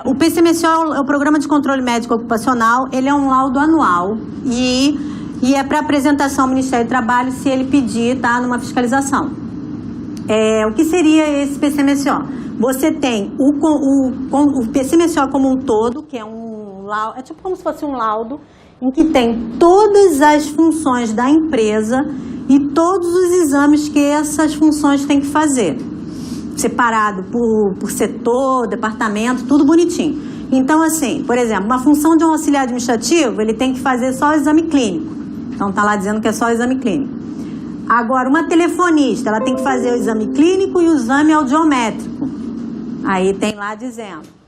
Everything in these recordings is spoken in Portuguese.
O PCMSO é o Programa de Controle Médico Ocupacional, ele é um laudo anual e é para apresentação ao Ministério do Trabalho se ele pedir, tá, numa fiscalização. O que seria esse PCMSO? Você tem o PCMSO como um todo, que é um laudo, é tipo como se fosse um laudo, em que tem todas as funções da empresa e todos os exames que essas funções têm que fazer. Separado por setor, departamento, tudo bonitinho. Então, assim, por exemplo, uma função de um auxiliar administrativo, ele tem que fazer só o exame clínico. Então, tá lá dizendo que é só o exame clínico. Agora, uma telefonista, ela tem que fazer o exame clínico e o exame audiométrico. Aí tem lá dizendo.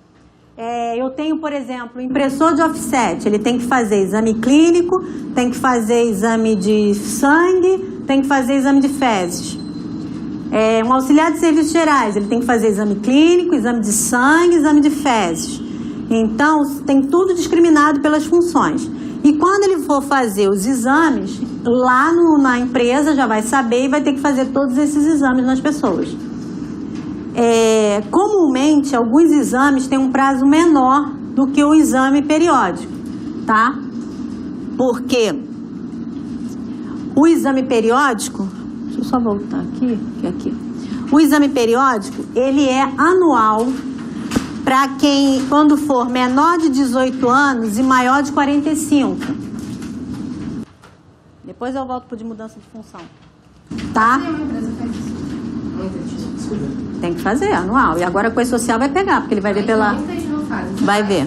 Eu tenho, por exemplo, impressor de offset, ele tem que fazer exame clínico, tem que fazer exame de sangue, tem que fazer exame de fezes. Um auxiliar de serviços gerais, ele tem que fazer exame clínico, exame de sangue, exame de fezes. Então, tem tudo discriminado pelas funções. E quando ele for fazer os exames, lá na empresa já vai saber e vai ter que fazer todos esses exames nas pessoas. Comumente, alguns exames têm um prazo menor do que o exame periódico, tá? Porque o exame periódico, deixa eu só voltar aqui, o exame periódico, ele é anual para quem, quando for menor de 18 anos e maior de 45. Depois eu volto para o de mudança de função, tá? Nenhuma empresa faz isso. Tem que fazer, anual. E agora a Coisa Social vai pegar, porque ele vai ver pela... Muitas não fazem. Vai ver.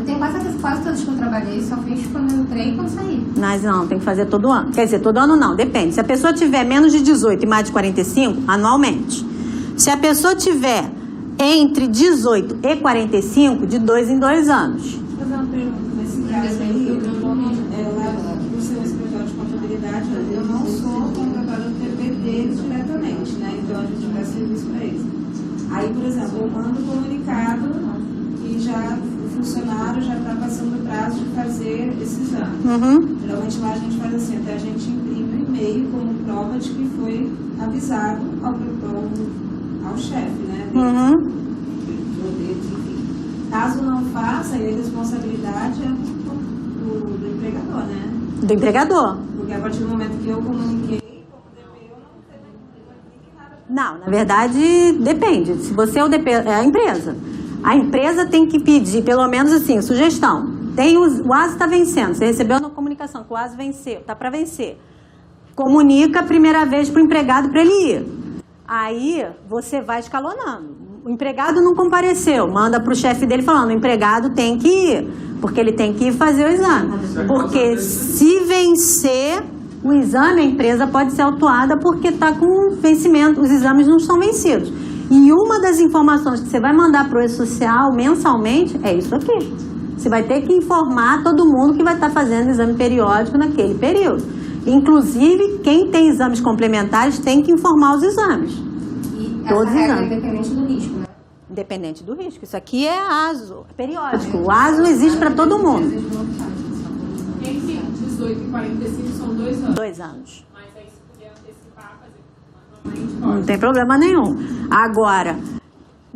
Tem quase todos que eu trabalhei, só fiz quando eu entrei e quando saí. Mas não, tem que fazer todo ano. Quer dizer, todo ano não, depende. Se a pessoa tiver menos de 18 e mais de 45, anualmente. Se a pessoa tiver entre 18 e 45, de 2 em 2 anos. Vou fazer uma pergunta. Nesse caso aí, por ser um escritório de contabilidade, eu não sou contratada do TP deles diretamente, né? Então a gente vai serviço para eles. Aí, por exemplo, eu mando um comunicado e já o funcionário já está passando o prazo de fazer esse exame. Geralmente lá a gente faz assim, até a gente imprime um e-mail como prova de que foi avisado ao chefe, né? Caso não faça, aí a responsabilidade é do empregador, né? Do empregador. Porque a partir do momento que eu comuniquei, como DP, eu não tenho nada. Não, na verdade, depende. Se você é o DP, é a empresa. A empresa tem que pedir, pelo menos assim, sugestão. O ASO está vencendo. Você recebeu na comunicação que o ASO venceu, está para vencer. Comunica a primeira vez para o empregado para ele ir. Aí você vai escalonando. O empregado não compareceu, manda para o chefe dele falando, o empregado tem que ir, porque ele tem que ir fazer o exame. Porque se vencer o exame, a empresa pode ser autuada porque está com vencimento, os exames não estão vencidos. E uma das informações que você vai mandar para o E-Social mensalmente é isso aqui. Você vai ter que informar todo mundo que vai estar fazendo exame periódico naquele período. Inclusive, quem tem exames complementares tem que informar os exames. E todos os essa regra exames. é independente do risco, né? Independente do risco. Isso aqui é ASO, é periódico. O ASO existe para todo mundo. Entre 18 e 45 são 2 anos. 2 anos. Mas aí se puder antecipar, fazer. Não tem problema nenhum. Agora,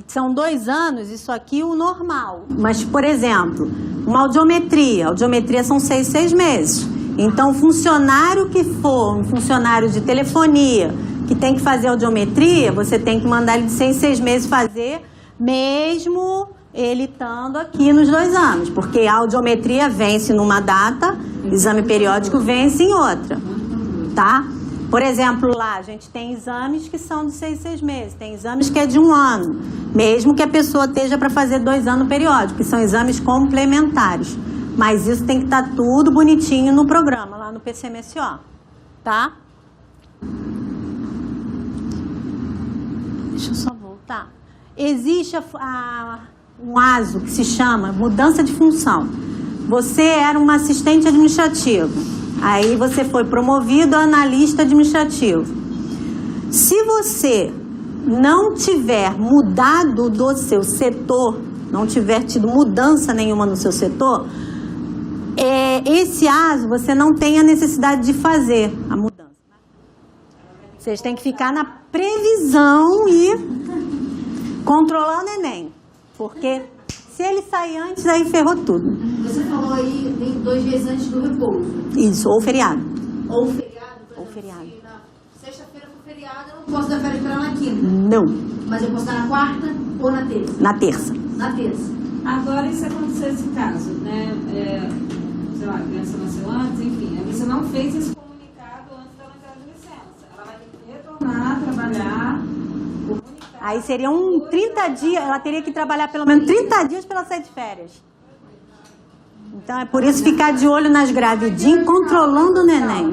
são 2 anos, isso aqui o normal. Mas, por exemplo, uma audiometria. Audiometria são 6 meses. Então, o funcionário que for, um funcionário de telefonia, que tem que fazer audiometria, você tem que mandar ele de 6 meses fazer, mesmo ele estando aqui nos 2 anos. Porque a audiometria vence numa data, exame periódico vence em outra. Tá? Por exemplo, lá a gente tem exames que são de 6 meses, tem exames que é de 1 ano, mesmo que a pessoa esteja para fazer 2 anos periódicos, que são exames complementares. Mas isso tem que estar tudo bonitinho no programa, lá no PCMSO, tá? Deixa eu só voltar. Existe um ASO que se chama mudança de função. Você era um assistente administrativo, aí você foi promovido a analista administrativo. Se você não tiver mudado do seu setor, não tiver tido mudança nenhuma no seu setor, esse ASO você não tem a necessidade de fazer a mudança. Vocês têm que ficar na previsão e controlar o neném. Porque se ele sair antes, aí ferrou tudo. Você falou aí tem 2 dias antes do repouso. Isso, ou feriado. Ou feriado. Por Ou exemplo, feriado. se na sexta-feira for feriado, eu não posso dar férias para na quinta. Não, Mas eu posso dar na quarta ou na terça? na terça. Na terça. Agora, e se acontecer esse caso, né? Sei lá, a criança nasceu antes, enfim, aí você não fez esse comunicado antes dela entrar de licença. Ela vai ter que retornar a trabalhar, comunicar. Aí seriam 30 dias, ela teria que trabalhar pelo menos 30 dias para ela sair de férias. Então é por isso ficar de olho nas gravidinhas, controlando o neném.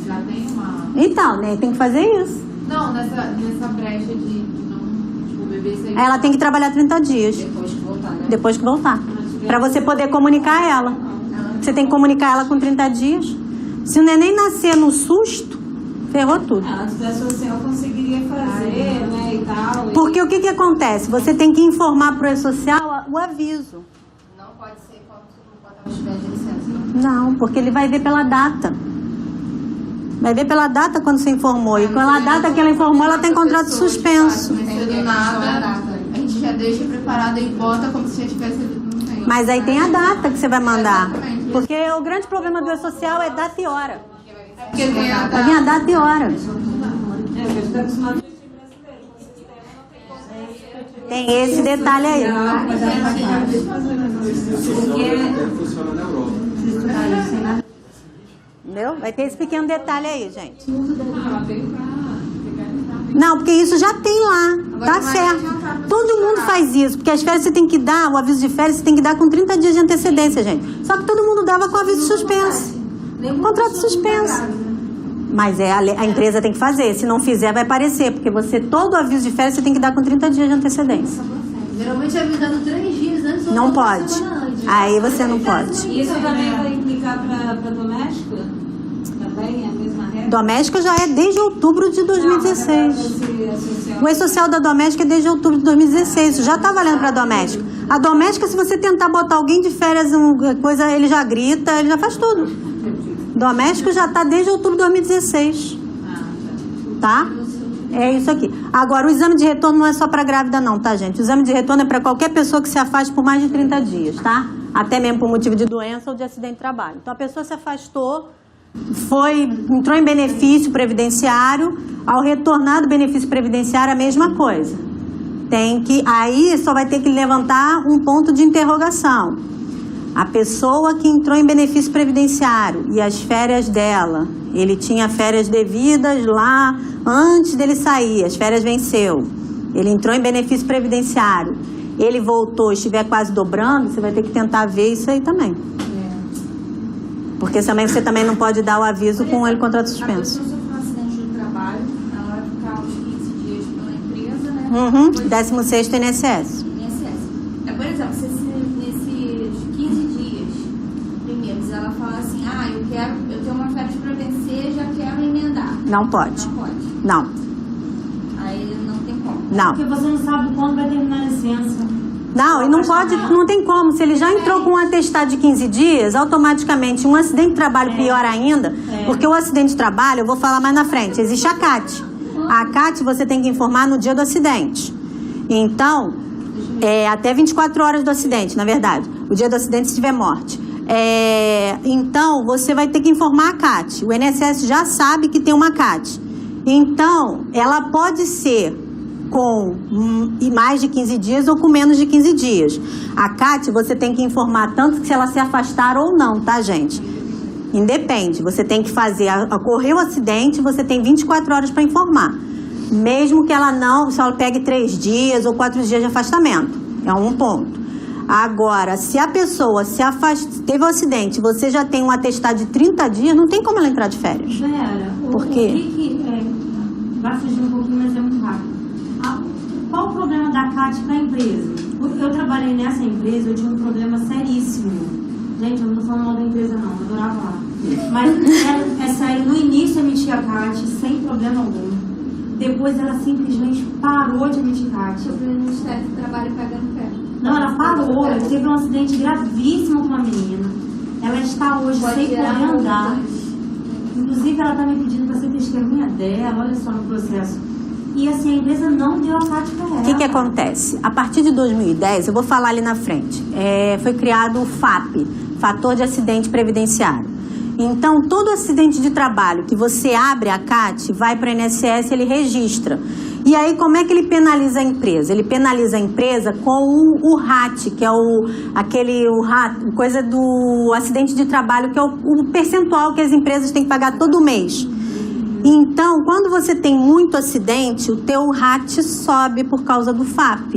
Já tem uma... Então, né, tem que fazer isso. Não, nessa brecha de não, tipo, o bebê sair... Ela tem que trabalhar 30 dias, Depois que voltar, né? depois que voltar. Para você poder comunicar ela. Você tem que comunicar ela com 30 dias. Se o neném nascer no susto, ferrou tudo. Antes da social conseguiria fazer, né, e tal. Porque o que acontece? Você tem que informar para o E-Social o aviso. Não pode ser quando estiver de licença. Não, porque ele vai ver pela data. Vai ver pela data quando você informou. E pela data que ela informou, ela tem contrato suspenso. Mas do nada, a gente já deixa preparado e bota como se já tivesse... não tem. Mas aí tem a data que você vai mandar. Porque o grande problema do E-Social é data e hora. Porque tem a Vai vir a data e hora. É, porque a gente está acostumado com o jeitinho brasileiro, com o sistema não tem como. Tem esse detalhe aí. Funciona na Europa. Entendeu? Vai ter esse pequeno detalhe aí, gente. ela veio pra ficar... Não, porque isso já tem lá. Tá certo. Todo mundo faz isso. Porque as férias você tem que dar, o aviso de férias você tem que dar com 30 dias de antecedência, gente. Só que todo mundo dava com aviso suspenso. Contrato suspenso. Mas a empresa tem que fazer. Se não fizer, vai aparecer. Porque todo aviso de férias você tem que dar com 30 dias de antecedência. Geralmente é avisado 3 dias antes ou Não uma pode. semana antes. Aí você não pode. Isso também vai implicar para doméstica? Também é a mesma regra? Doméstica já é desde outubro de 2016. O E-Social da doméstica é desde outubro de 2016. Isso já está valendo para a doméstica. A doméstica, se você tentar botar alguém de férias, coisa, ele já grita, ele já faz tudo. Doméstico já está desde outubro de 2016. Tá? É isso aqui. Agora, o exame de retorno não é só para grávida não, tá, gente? O exame de retorno é para qualquer pessoa que se afaste por mais de 30 dias, tá? Até mesmo por motivo de doença ou de acidente de trabalho. Então, a pessoa se afastou, entrou em benefício previdenciário, ao retornar do benefício previdenciário, a mesma coisa. Aí só vai ter que levantar um ponto de interrogação. A pessoa que entrou em benefício previdenciário e as férias dela, ele tinha férias devidas lá antes dele sair, as férias venceu. Ele entrou em benefício previdenciário, ele voltou, estiver quase dobrando, você vai ter que tentar ver isso aí também. Porque também você também não pode dar o aviso com ele contrato suspenso. A pessoa sofreu um acidente no trabalho, ela vai ficar uns 15 dias pela empresa, né? 16º INSS. INSS. Por exemplo, se nesses 15 dias primeiros ela fala assim, eu tenho uma férias para vencer, já quero emendar. Não pode. Não pode. Não, Aí não tem como. não. Porque você não sabe quando vai terminar a licença. Não, e não pode, não tem como. Se ele já entrou com um atestado de 15 dias, automaticamente um acidente de trabalho pior ainda, porque o acidente de trabalho, eu vou falar mais na frente, existe a CAT. A CAT você tem que informar no dia do acidente. Então, até 24 horas do acidente, na verdade. O dia do acidente se tiver morte. Então, você vai ter que informar a CAT. O INSS já sabe que tem uma CAT. Então, ela pode ser com mais de 15 dias ou com menos de 15 dias. A CAT, você tem que informar tanto que se ela se afastar ou não, tá, gente? Independe. Você tem que fazer, ocorreu o acidente, você tem 24 horas para informar. Mesmo que ela não, se ela pegue 3 dias ou 4 dias de afastamento. É um ponto. Agora, se a pessoa teve um acidente, você já tem um atestado de 30 dias, não tem como ela entrar de férias. Vera, Por quê? Vai fugir um pouquinho, mas é muito rápido. Qual o problema da CAT para a empresa? Eu trabalhei nessa empresa, eu tinha um problema seríssimo. Gente, eu não estou falando mal da empresa não, eu adorava lá. Mas é sério, no início emitia a CAT sem problema algum. Depois ela simplesmente parou de emitir CAT. O Ministério do Trabalho pegando pé. Não, ela parou, ela teve um acidente gravíssimo com uma menina. Ela está hoje sem poder andar. Inclusive ela está me pedindo para ser testemunha dela, olha só no processo. E assim, a empresa não deu a CAT para ela. O que acontece? A partir de 2010, eu vou falar ali na frente, foi criado o FAP, Fator de Acidente Previdenciário. Então, todo acidente de trabalho que você abre a CAT, vai para o INSS, ele registra. E aí, como é que ele penaliza a empresa? Ele penaliza a empresa com o RAT, que é coisa do acidente de trabalho, que é o percentual que as empresas têm que pagar todo mês. Então, quando você tem muito acidente, o teu RAT sobe por causa do FAP.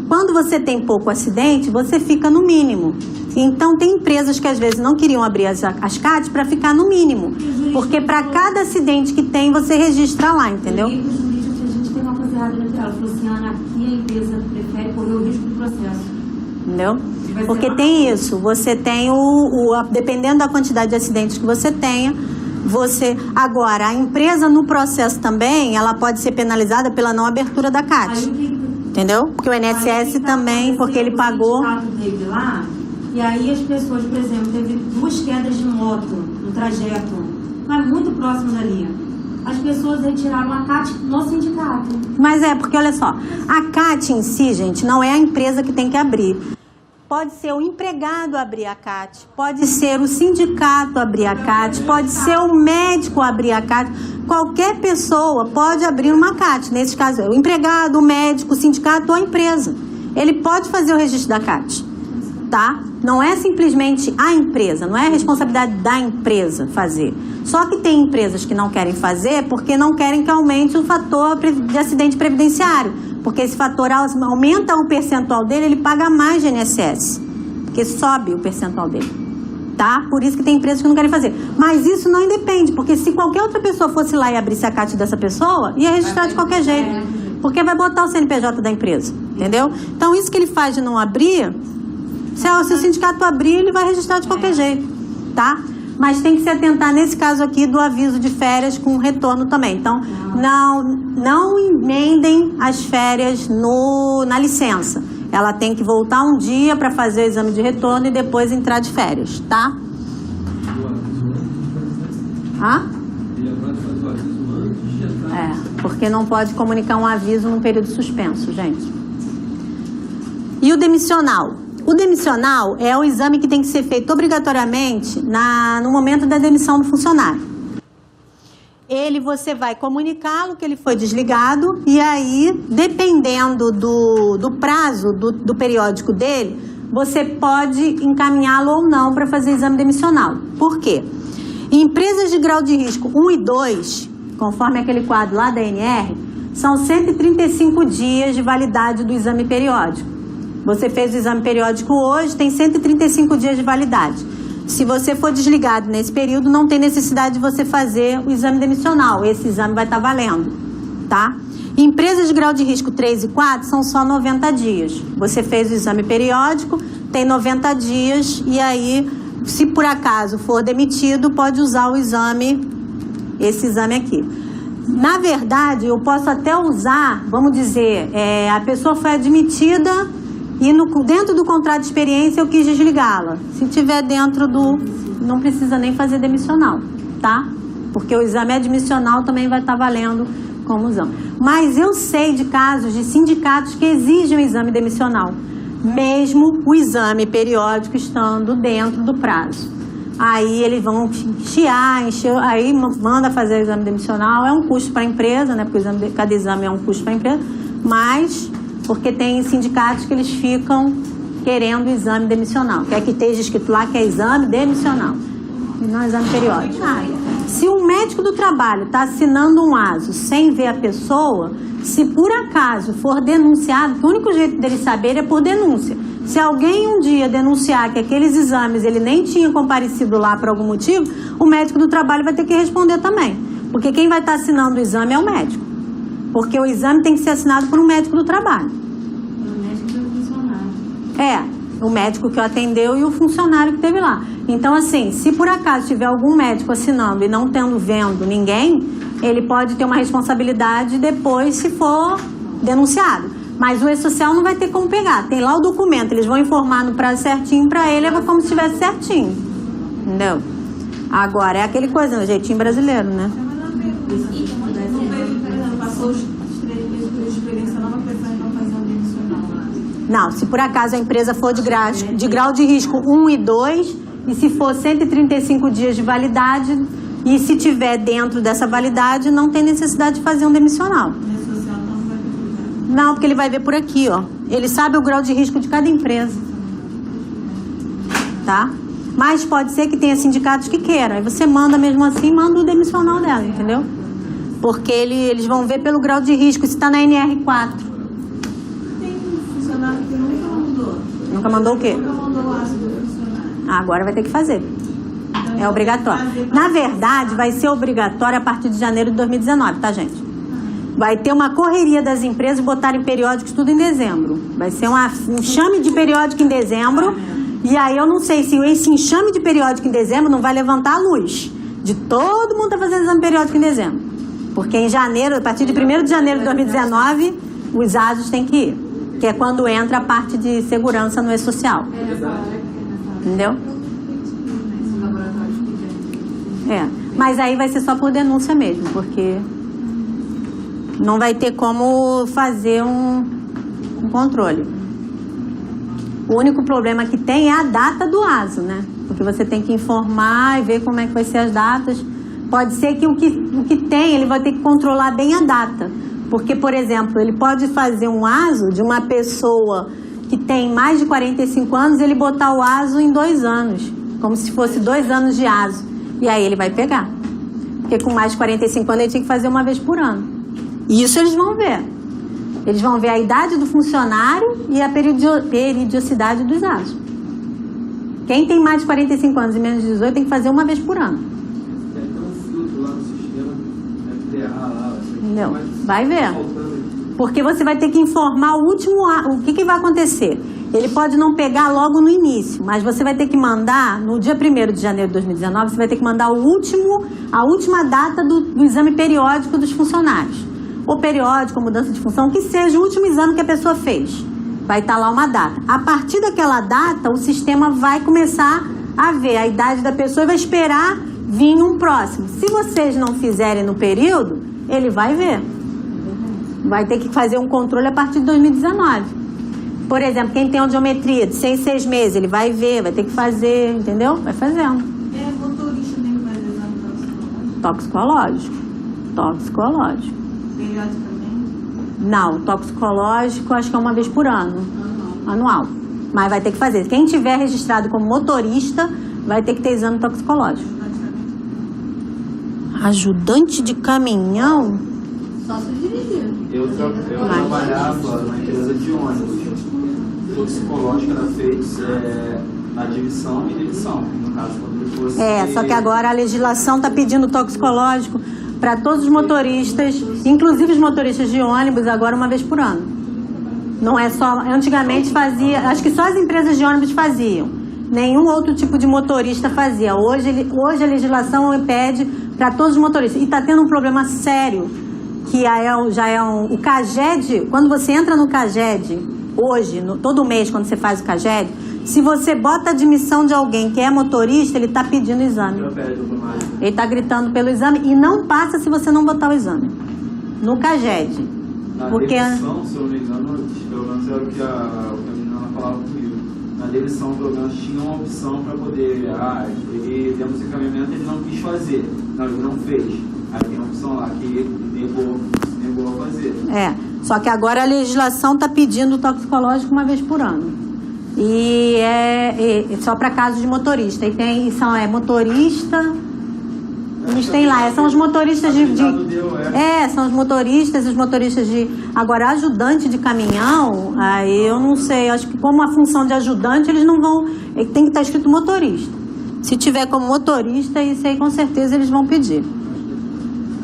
Quando você tem pouco acidente, você fica no mínimo. Então, tem empresas que às vezes não queriam abrir as CAT para ficar no mínimo. Porque para cada acidente que tem, você registra lá, entendeu? A gente tem uma coisa errada no final. Ela falou assim, Ana, aqui a empresa prefere correr o risco do processo. Entendeu? Porque tem isso. Você tem dependendo da quantidade de acidentes que você tenha, agora, a empresa no processo também, ela pode ser penalizada pela não abertura da CAT. Entendeu? Porque o INSS também, porque ele pagou. Teve lá, e aí as pessoas, por exemplo, teve 2 quedas de moto no trajeto, mas muito próximo dali. As pessoas retiraram a CAT no sindicato. Mas porque olha só, a CAT em si, gente, não é a empresa que tem que abrir. Pode ser o empregado abrir a CAT, pode ser o sindicato abrir a CAT, pode ser o médico abrir a CAT. Qualquer pessoa pode abrir uma CAT. Nesse caso, o empregado, o médico, o sindicato ou a empresa. Ele pode fazer o registro da CAT, tá? Não é simplesmente a empresa, não é a responsabilidade da empresa fazer. Só que tem empresas que não querem fazer porque não querem que aumente o fator de acidente previdenciário. Porque esse fator aumenta o percentual dele, ele paga mais de INSS. Porque sobe o percentual dele. Tá? Por isso que tem empresas que não querem fazer. Mas isso não independe, porque se qualquer outra pessoa fosse lá e abrisse a CAT dessa pessoa, ia registrar de qualquer jeito. Porque vai botar o CNPJ da empresa. Entendeu? Então, isso que ele faz de não abrir, se o sindicato abrir, ele vai registrar de qualquer jeito. Tá? Mas tem que se atentar nesse caso aqui do aviso de férias com retorno também. Então, não emendem as férias na licença. Ela tem que voltar um dia para fazer o exame de retorno e depois entrar de férias, tá? Porque não pode comunicar um aviso num período suspenso, gente. E o demissional? O demissional é o exame que tem que ser feito obrigatoriamente no momento da demissão do funcionário. Você vai comunicá-lo que ele foi desligado e aí, dependendo do prazo do periódico dele, você pode encaminhá-lo ou não para fazer exame demissional. Por quê? Em empresas de grau de risco 1 e 2, conforme aquele quadro lá da ANR, são 135 dias de validade do exame periódico. Você fez o exame periódico hoje, tem 135 dias de validade. Se você for desligado nesse período, não tem necessidade de você fazer o exame demissional. Esse exame vai estar valendo, tá? Empresas de grau de risco 3 e 4 são só 90 dias. Você fez o exame periódico, tem 90 dias e aí, se por acaso for demitido, pode usar esse exame aqui. Na verdade, eu posso até usar, vamos dizer, a pessoa foi admitida e dentro do contrato de experiência eu quis desligá-la. Se tiver dentro não precisa nem fazer demissional, tá? Porque o exame admissional também vai estar valendo como exame. Mas eu sei de casos de sindicatos que exigem o exame demissional, mesmo o exame periódico estando dentro do prazo. Aí eles vão encher, aí manda fazer o exame demissional, é um custo para a empresa, né? Porque cada exame é um custo para a empresa, mas porque tem sindicatos que eles ficam querendo o exame demissional, quer que esteja escrito lá que é exame demissional, e não exame periódico. Se um médico do trabalho está assinando um ASO sem ver a pessoa, se por acaso for denunciado, que o único jeito dele saber é por denúncia. Se alguém um dia denunciar que aqueles exames ele nem tinha comparecido lá por algum motivo, o médico do trabalho vai ter que responder também. Porque quem vai estar assinando o exame é o médico. Porque o exame tem que ser assinado por um médico do trabalho. O médico e o funcionário. O médico que o atendeu e o funcionário que esteve lá. Então, assim, se por acaso tiver algum médico assinando e não vendo ninguém, ele pode ter uma responsabilidade depois se for denunciado. Mas o E-Social não vai ter como pegar. Tem lá o documento, eles vão informar no prazo certinho para ele, é como se estivesse certinho. Entendeu? Agora, é aquele coisa, o jeitinho brasileiro, né? Passou os 3 evidenciando uma questão de não fazer um demissional lá. Não, se por acaso a empresa for de grau de risco 1 e 2, e se for 135 dias de validade, e se tiver dentro dessa validade, não tem necessidade de fazer um demissional. Rede social não vai precisar. Não, porque ele vai ver por aqui, ó. Ele sabe o grau de risco de cada empresa. Tá? Mas pode ser que tenha sindicatos que queiram. Aí você manda mesmo assim, manda o demissional dela, entendeu? Porque eles vão ver pelo grau de risco, se está na NR4. Tem um funcionário que nunca mandou. Nunca mandou o quê? Nunca mandou o ácido do funcionário. Agora vai ter que fazer. Então, É obrigatório. Na verdade, vai ser obrigatório a partir de janeiro de 2019, tá, gente? Vai ter uma correria das empresas botarem periódicos tudo em dezembro. Vai ser um enxame de periódico em dezembro. E aí eu não sei se esse enxame de periódico em dezembro não vai levantar a luz de todo mundo tá fazendo exame periódico em dezembro. Porque em janeiro, a partir de 1º de janeiro de 2019, os ASOS têm que ir. Que é quando entra a parte de segurança no E-Social. Entendeu? É, mas aí vai ser só por denúncia mesmo, porque não vai ter como fazer um controle. O único problema que tem é a data do ASO, né? Porque você tem que informar e ver como é que vai ser as datas. Pode ser que o que tem, ele vai ter que controlar bem a data. Porque, por exemplo, ele pode fazer um ASO de uma pessoa que tem mais de 45 anos, ele botar o ASO em 2 anos, como se fosse 2 anos de ASO. E aí ele vai pegar. Porque com mais de 45 anos ele tinha que fazer uma vez por ano. E isso eles vão ver. Eles vão ver a idade do funcionário e a periodicidade dos ASOS. Quem tem mais de 45 anos e menos de 18 tem que fazer uma vez por ano. Tem um filtro lá no sistema, FTA lá. Entendeu? Vai ver. Porque você vai ter que informar o último... O que vai acontecer? Ele pode não pegar logo no início, mas você vai ter que mandar, no dia 1º de janeiro de 2019, você vai ter que mandar a última data do exame periódico dos funcionários. Ou periódico, ou mudança de função, que seja o último exame que a pessoa fez. Vai estar lá uma data. A partir daquela data, o sistema vai começar a ver a idade da pessoa e vai esperar vir um próximo. Se vocês não fizerem no período, ele vai ver. Vai ter que fazer um controle a partir de 2019. Por exemplo, quem tem audiometria de 6 meses, ele vai ver, vai ter que fazer, entendeu? Vai fazendo. É, motorista tem que fazer exame Toxicológico. Toxicológico. periodicamente? Não, toxicológico acho que é uma vez por ano. Anual. Mas vai ter que fazer. Quem tiver registrado como motorista, vai ter que ter exame toxicológico. Ajudante de caminhão? Só se dirigir. Eu trabalhava numa empresa de ônibus. Toxicológica era feita admissão e demissão. No caso, quando ele fosse... Só que agora a legislação está pedindo toxicológico para todos os motoristas, inclusive os motoristas de ônibus, agora uma vez por ano. Não é só... Antigamente fazia... Acho que só as empresas de ônibus faziam. Nenhum outro tipo de motorista fazia. Hoje a legislação pede para todos os motoristas. E está tendo um problema sério, que já é o CAGED. Quando você entra no CAGED, hoje, todo mês, quando você faz o CAGED, se você bota a admissão de alguém que é motorista, ele está pedindo o exame. Ele está gritando pelo exame e não passa se você não botar o exame. No CAGED. Na Porque... demissão, se eu não me engano, pelo menos era o que a menina falava comigo. Na demissão, pelo menos, tinha uma opção para poder... ele demos encaminhamento, ele não quis fazer. Não, ele não fez. Aí tem uma opção lá que negou a fazer. Só que agora a legislação está pedindo o toxicológico uma vez por ano. E é só para casos de motorista. E são motorista... Eles têm lá, são os motoristas são os motoristas de... Agora, ajudante de caminhão, aí eu não sei, acho que como a função de ajudante, eles não vão... Tem que estar escrito motorista. Se tiver como motorista, isso aí com certeza eles vão pedir.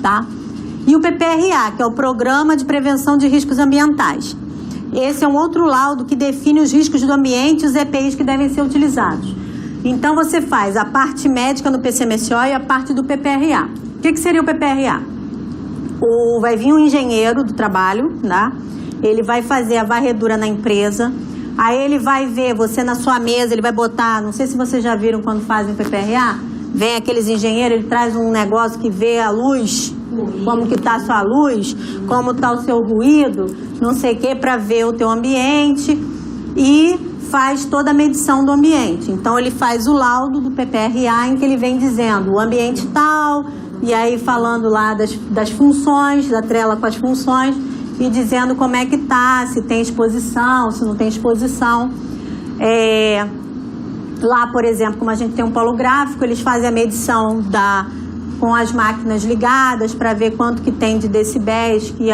Tá? E o PPRA, que é o Programa de Prevenção de Riscos Ambientais. Esse é um outro laudo que define os riscos do ambiente e os EPIs que devem ser utilizados. Então, você faz a parte médica no PCMSO e a parte do PPRA. O que seria o PPRA? Vai vir um engenheiro do trabalho, tá? Ele vai fazer a varredura na empresa, aí ele vai ver você na sua mesa, ele vai botar, não sei se vocês já viram quando fazem o PPRA, vem aqueles engenheiros, ele traz um negócio que vê a luz como que está a sua luz, como está o seu ruído, não sei o que, para ver o teu ambiente e faz toda a medição do ambiente. Então ele faz o laudo do PPRA em que ele vem dizendo o ambiente tal, e aí falando lá das funções, atrela com as funções e dizendo como é que tá, se tem exposição, se não tem exposição. Lá, por exemplo, como a gente tem um polo gráfico, eles fazem a medição com as máquinas ligadas para ver quanto que tem de decibéis, que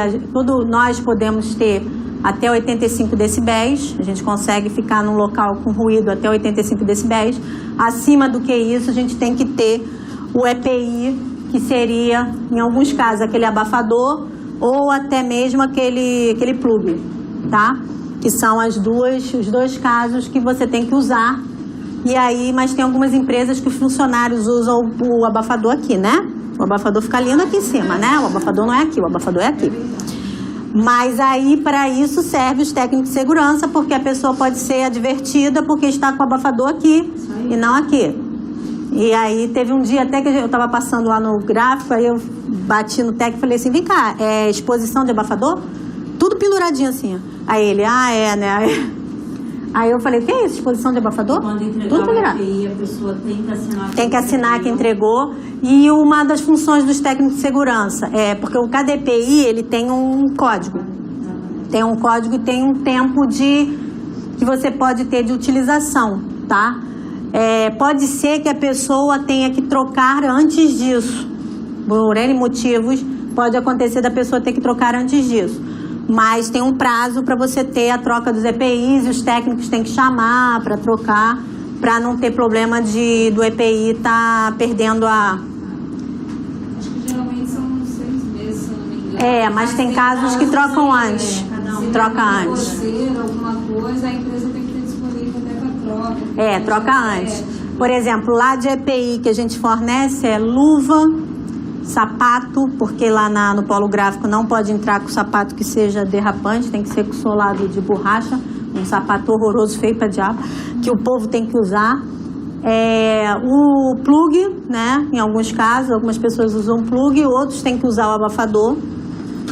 nós podemos ter até 85 decibéis, a gente consegue ficar num local com ruído até 85 decibéis. Acima do que isso, a gente tem que ter o EPI, que seria, em alguns casos, aquele abafador ou até mesmo aquele plug, tá? Que são os dois casos que você tem que usar. E aí, mas tem algumas empresas que os funcionários usam o abafador aqui, né? O abafador fica lindo aqui em cima, né? O abafador não é aqui, o abafador é aqui. Mas aí, para isso, serve os técnicos de segurança, porque a pessoa pode ser advertida porque está com o abafador aqui e não aqui. E aí, teve um dia até que eu estava passando lá no gráfico, aí eu bati no técnico e falei assim, vem cá, é exposição de abafador? Tudo penduradinho assim. Aí ele, né? Aí eu falei, que é isso, exposição de abafador? Quando entregar tudo o pendurado. EPI, a pessoa tem que assinar. Tem que assinar que entregou. E uma das funções dos técnicos de segurança porque o KDPI, ele tem um código. Tem um código e tem um tempo que você pode ter de utilização, tá? Pode ser que a pessoa tenha que trocar antes disso. Por N motivos, pode acontecer da pessoa ter que trocar antes disso. Mas tem um prazo para você ter a troca dos EPIs e os técnicos têm que chamar para trocar, para não ter problema do EPI estar perdendo Acho que geralmente são 6 meses, se eu não me engano. mas tem casos que trocam antes. Troca antes. Se tem alguma coisa, a empresa tem que ter disponível até para troca. Troca antes. Por exemplo, lá de EPI que a gente fornece é luva, sapato, porque lá no polo gráfico não pode entrar com sapato que seja derrapante, tem que ser com solado de borracha, um sapato horroroso, feio pra diabo, que o povo tem que usar. O plug, né? Em alguns casos, algumas pessoas usam plug, outros têm que usar o abafador.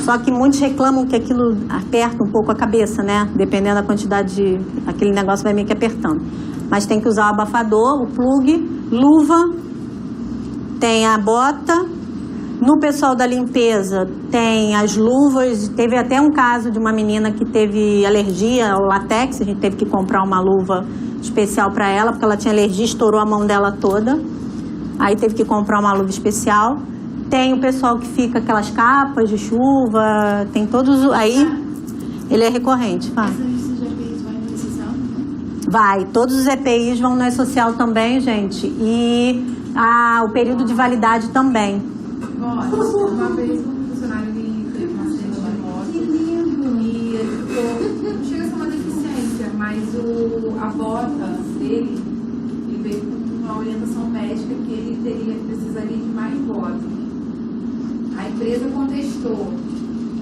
Só que muitos reclamam que aquilo aperta um pouco a cabeça, né? Dependendo da quantidade aquele negócio vai meio que apertando. Mas tem que usar o abafador, o plug, luva, tem a bota. No pessoal da limpeza tem as luvas. Teve até um caso de uma menina que teve alergia ao látex. A gente teve que comprar uma luva especial para ela, porque ela tinha alergia, estourou a mão dela toda. Aí teve que comprar uma luva especial. Tem o pessoal que fica aquelas capas de chuva, tem todos. Aí ele é recorrente. Essas listas de EPIs vão em recessão? Vai, todos os EPIs vão no E-Social também, gente. E o período de validade também. Uma vez um funcionário teve um acidente de moto e ele ficou, não chega a ser uma deficiência, mas a bota dele, ele veio com uma orientação médica que ele precisaria de mais bota. A empresa contestou,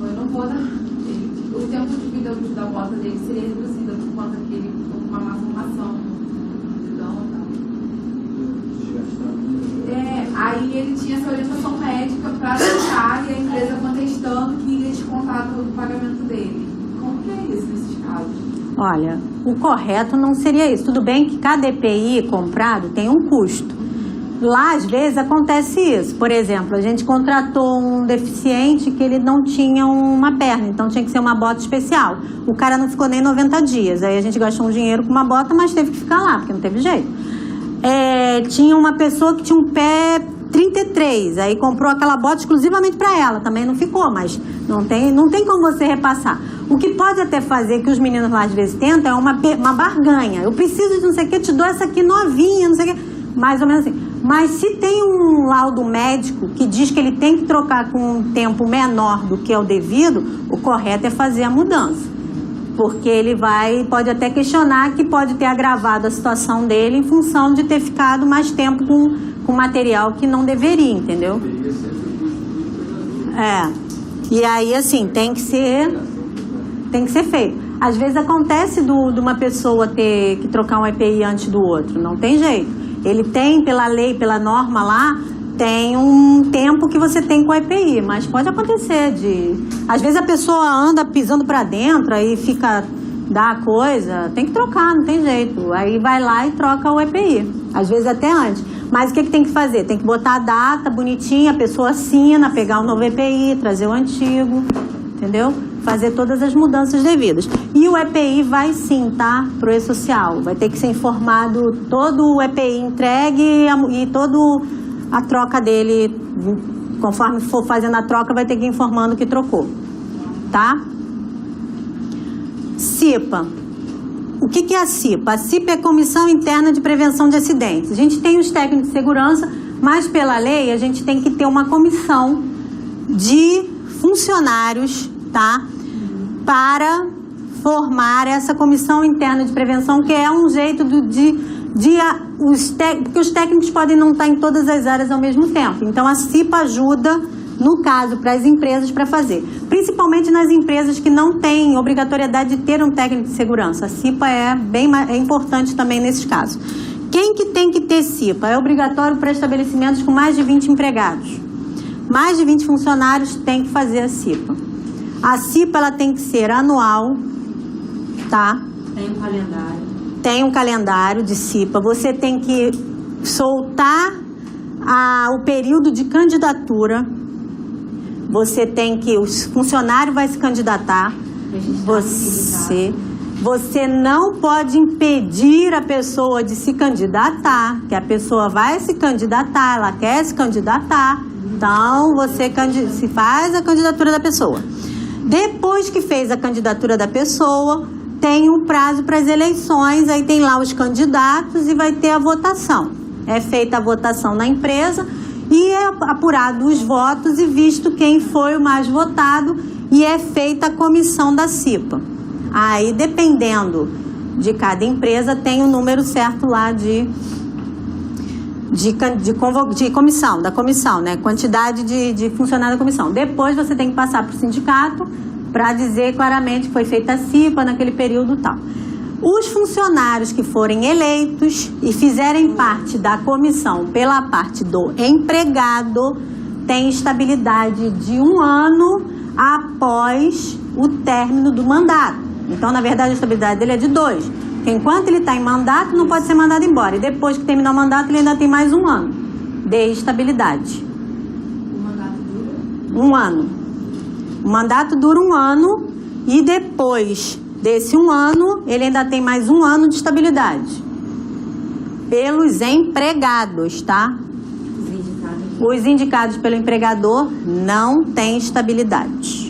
eu não vou dar, o tempo de vida útil da bota dele seria reduzido por conta que ele ficou com uma malformação. Aí ele tinha essa orientação médica para trocar e a empresa contestando que iria descontar todo o pagamento dele. Como que é isso nesses casos? Olha, o correto não seria isso. Tudo bem que cada EPI comprado tem um custo. Lá, às vezes, acontece isso. Por exemplo, a gente contratou um deficiente que ele não tinha uma perna, então tinha que ser uma bota especial. O cara não ficou nem 90 dias. Aí a gente gastou um dinheiro com uma bota, mas teve que ficar lá, porque não teve jeito. Tinha uma pessoa que tinha um pé 33, aí comprou aquela bota exclusivamente para ela, também não ficou, mas não tem como você repassar. O que pode até fazer, que os meninos lá às vezes tentam, é uma barganha. Eu preciso de não sei o que, te dou essa aqui novinha, não sei o que, mais ou menos assim. Mas se tem um laudo médico que diz que ele tem que trocar com um tempo menor do que é o devido, o correto é fazer a mudança. Porque ele pode até questionar que pode ter agravado a situação dele em função de ter ficado mais tempo com material que não deveria, entendeu? E aí, assim, tem que ser feito. Às vezes acontece de uma pessoa ter que trocar um EPI antes do outro, não tem jeito. Ele tem, pela lei, pela norma lá, tem um tempo que você tem com a EPI, mas pode acontecer às vezes a pessoa anda pisando para dentro, aí dá a coisa, tem que trocar, não tem jeito. Aí vai lá e troca o EPI, às vezes até antes. Mas o que tem que fazer? Tem que botar a data bonitinha, a pessoa assina, pegar o novo EPI, trazer o antigo, entendeu? Fazer todas as mudanças devidas. E o EPI vai sim, tá? Pro E-Social. Vai ter que ser informado todo o EPI entregue e todo a troca dele, conforme for fazendo a troca, vai ter que ir informando que trocou, tá? CIPA. O que é a CIPA? A CIPA é a Comissão Interna de Prevenção de Acidentes. A gente tem os técnicos de segurança, mas pela lei a gente tem que ter uma comissão de funcionários, tá? Para formar essa Comissão Interna de Prevenção, que é um jeito porque os técnicos podem não estar em todas as áreas ao mesmo tempo. Então a CIPA ajuda, no caso, para as empresas para fazer. Principalmente nas empresas que não têm obrigatoriedade de ter um técnico de segurança. A CIPA é importante também nesses casos. Quem que tem que ter CIPA? É obrigatório para estabelecimentos com mais de 20 empregados. Mais de 20 funcionários tem que fazer a CIPA. A CIPA ela tem que ser anual, tá? Tem um calendário. Tem um calendário de CIPA. Você tem que soltar o período de candidatura. Você tem que... O funcionário vai se candidatar. Você não pode impedir a pessoa de se candidatar, que a pessoa vai se candidatar, ela quer se candidatar. Então, você se faz a candidatura da pessoa. Depois que fez a candidatura da pessoa, tem um prazo para as eleições, aí tem lá os candidatos e vai ter a votação. É feita a votação na empresa e é apurado os votos e visto quem foi o mais votado e é feita a comissão da CIPA. Aí, dependendo de cada empresa, tem o número certo lá de comissão, da comissão, né? Quantidade de funcionários da comissão. Depois você tem que passar para o sindicato para dizer claramente que foi feita a CIPA naquele período e tal. Os funcionários que forem eleitos e fizerem parte da comissão pela parte do empregado têm estabilidade de 1 ano após o término do mandato. Então, na verdade, a estabilidade dele é de 2. Porque enquanto ele está em mandato, não pode ser mandado embora. E depois que terminar o mandato, ele ainda tem mais 1 ano de estabilidade. O mandato dura? 1 ano. O mandato dura 1 ano e depois desse 1 ano, ele ainda tem mais 1 ano de estabilidade. Pelos empregados, tá? Os indicados pelo empregador não têm estabilidade.